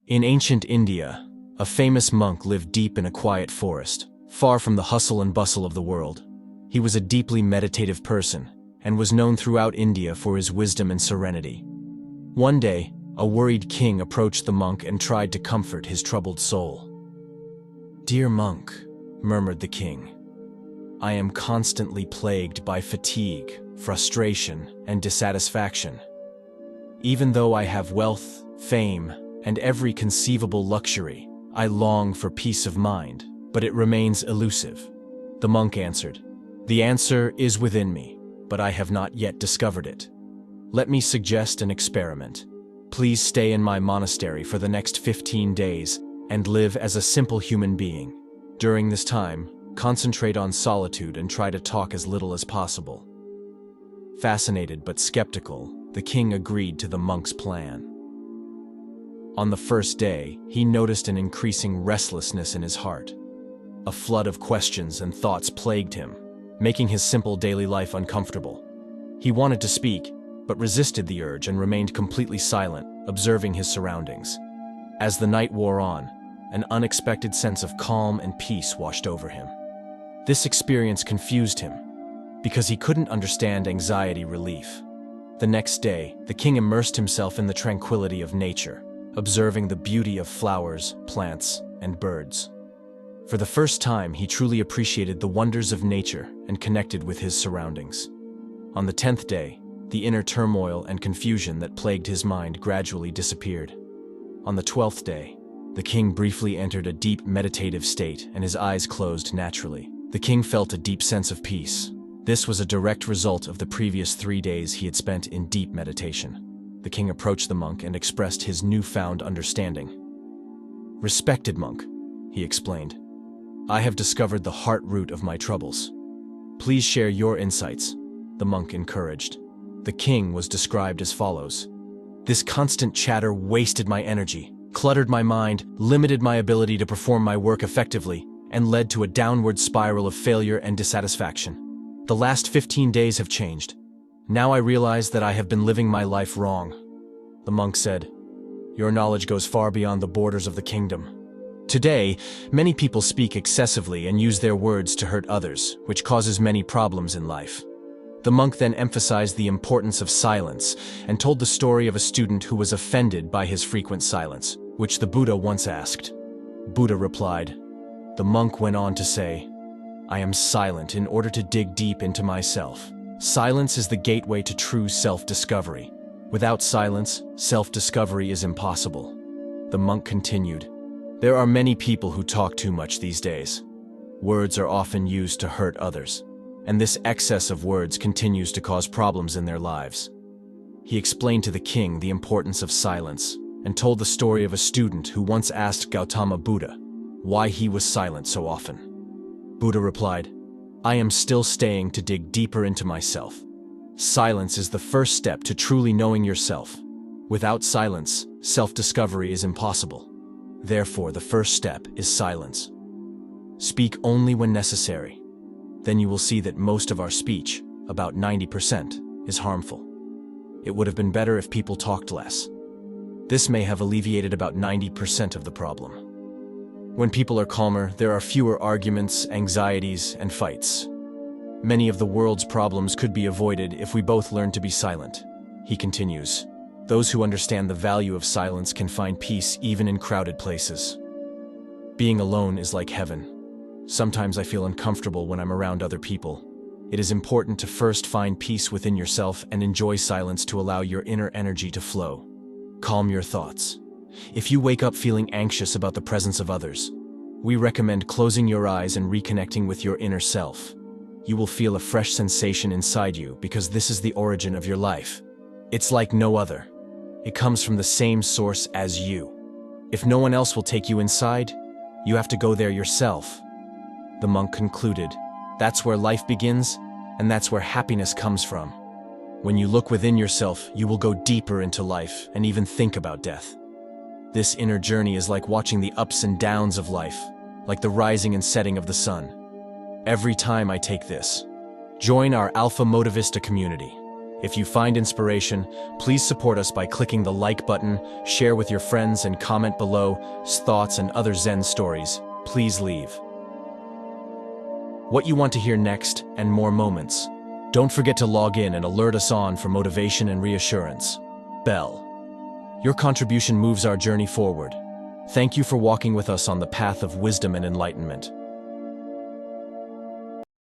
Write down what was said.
In ancient India, a famous monk lived deep in a quiet forest, far from the hustle and bustle of the world. He was a deeply meditative person, and was known throughout India for his wisdom and serenity. One day, a worried king approached the monk and tried to comfort his troubled soul. "Dear monk," murmured the king, "I am constantly plagued by fatigue, frustration, and dissatisfaction. Even though I have wealth, fame, and every conceivable luxury, I long for peace of mind, but it remains elusive." The monk answered, "The answer is within me, but I have not yet discovered it. Let me suggest an experiment. Please stay in my monastery for the next 15 days and live as a simple human being. During this time, concentrate on solitude and try to talk as little as possible." Fascinated but skeptical, the king agreed to the monk's plan. On the first day, he noticed an increasing restlessness in his heart. A flood of questions and thoughts plagued him, making his simple daily life uncomfortable. He wanted to speak, but resisted the urge and remained completely silent, observing his surroundings. As the night wore on, an unexpected sense of calm and peace washed over him. This experience confused him, because he couldn't understand anxiety relief. The next day, the king immersed himself in the tranquility of nature, observing the beauty of flowers, plants, and birds. For the first time, he truly appreciated the wonders of nature and connected with his surroundings. On the 10th day, the inner turmoil and confusion that plagued his mind gradually disappeared. On the 12th day, the king briefly entered a deep meditative state and his eyes closed naturally. The king felt a deep sense of peace. This was a direct result of the previous 3 days he had spent in deep meditation. The king approached the monk and expressed his newfound understanding. "Respected monk," he explained, "I have discovered the heart root of my troubles. Please share your insights," the monk encouraged. The king was described as follows: "This constant chatter wasted my energy, cluttered my mind, limited my ability to perform my work effectively, and led to a downward spiral of failure and dissatisfaction. The last 15 days have changed. Now I realize that I have been living my life wrong." The monk said, "Your knowledge goes far beyond the borders of the kingdom. Today, many people speak excessively and use their words to hurt others, which causes many problems in life." The monk then emphasized the importance of silence and told the story of a student who was offended by his frequent silence, which the Buddha once asked. Buddha replied. The monk went on to say, "I am silent in order to dig deep into myself. Silence is the gateway to true self-discovery. Without silence, self-discovery is impossible." The monk continued, "There are many people who talk too much these days. Words are often used to hurt others, and this excess of words continues to cause problems in their lives." He explained to the king the importance of silence and told the story of a student who once asked Gautama Buddha why he was silent so often. Buddha replied, "I am still staying to dig deeper into myself. Silence is the first step to truly knowing yourself. Without silence, self-discovery is impossible. Therefore, the first step is silence. Speak only when necessary. Then you will see that most of our speech, about 90%, is harmful. It would have been better if people talked less. This may have alleviated about 90% of the problem. When people are calmer, there are fewer arguments, anxieties, and fights. Many of the world's problems could be avoided if we both learn to be silent." He continues, "Those who understand the value of silence can find peace even in crowded places. Being alone is like heaven. Sometimes I feel uncomfortable when I'm around other people. It is important to first find peace within yourself and enjoy silence to allow your inner energy to flow. Calm your thoughts. If you wake up feeling anxious about the presence of others, we recommend closing your eyes and reconnecting with your inner self. You will feel a fresh sensation inside you because this is the origin of your life. It's like no other. It comes from the same source as you. If no one else will take you inside, you have to go there yourself." The monk concluded, "That's where life begins, and that's where happiness comes from. When you look within yourself, you will go deeper into life and even think about death. This inner journey is like watching the ups and downs of life, like the rising and setting of the sun. Every time I take this, join our Alpha Motivista community. If you find inspiration, please support us by clicking the like button, share with your friends, and comment below thoughts and other Zen stories. Please leave what you want to hear next and more moments. Don't forget to log in and alert us on for motivation and reassurance. Bell. Your contribution moves our journey forward. Thank you for walking with us on the path of wisdom and enlightenment.